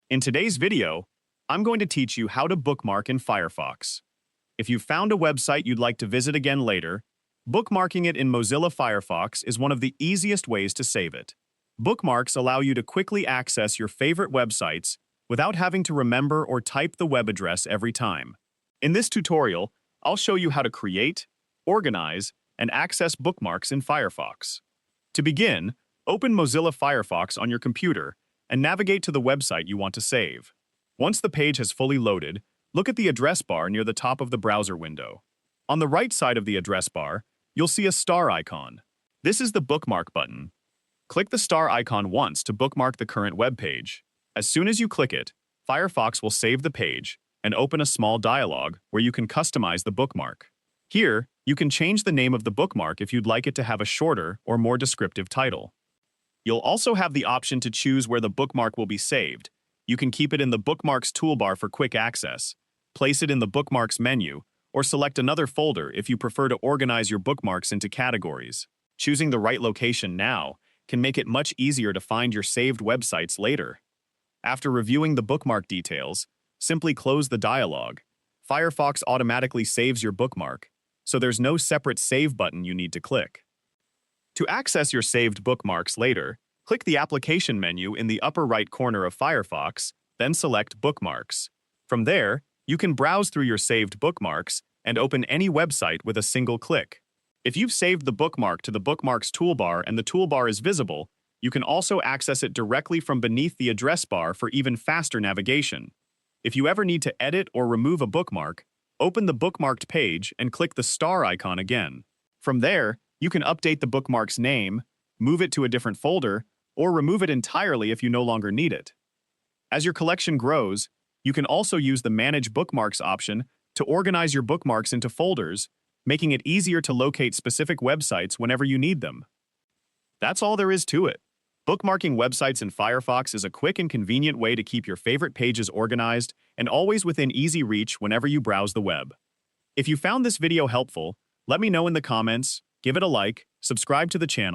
In today's video, I'm going to teach you how to bookmark in Firefox. If you've found a website you'd like to visit again later, bookmarking it in Mozilla Firefox is one of the easiest ways to save it. Bookmarks allow you to quickly access your favorite websites without having to remember or type the web address every time. In this tutorial, I'll show you how to create, organize, and access bookmarks in Firefox. To begin, open Mozilla Firefox on your computer and navigate to the website you want to save. Once the page has fully loaded, look at the address bar near the top of the browser window. On the right side of the address bar, you'll see a star icon. This is the bookmark button. Click the star icon once to bookmark the current web page. As soon as you click it, Firefox will save the page and open a small dialog where you can customize the bookmark. Here, you can change the name of the bookmark if you'd like it to have a shorter or more descriptive title. You'll also have the option to choose where the bookmark will be saved. You can keep it in the Bookmarks toolbar for quick access, place it in the Bookmarks menu, or select another folder if you prefer to organize your bookmarks into categories. Choosing the right location now can make it much easier to find your saved websites later. After reviewing the bookmark details, simply close the dialog. Firefox automatically saves your bookmark, so there's no separate save button you need to click. To access your saved bookmarks later, click the Application menu in the upper right corner of Firefox, then select Bookmarks. From there, you can browse through your saved bookmarks and open any website with a single click. If you've saved the bookmark to the Bookmarks toolbar and the toolbar is visible, you can also access it directly from beneath the address bar for even faster navigation. If you ever need to edit or remove a bookmark, open the bookmarked page and click the star icon again. From there, you can update the bookmark's name, move it to a different folder, or remove it entirely if you no longer need it. As your collection grows, you can also use the Manage Bookmarks option to organize your bookmarks into folders, making it easier to locate specific websites whenever you need them. That's all there is to it. Bookmarking websites in Firefox is a quick and convenient way to keep your favorite pages organized and always within easy reach whenever you browse the web. If you found this video helpful, let me know in the comments, give it a like, subscribe to the channel,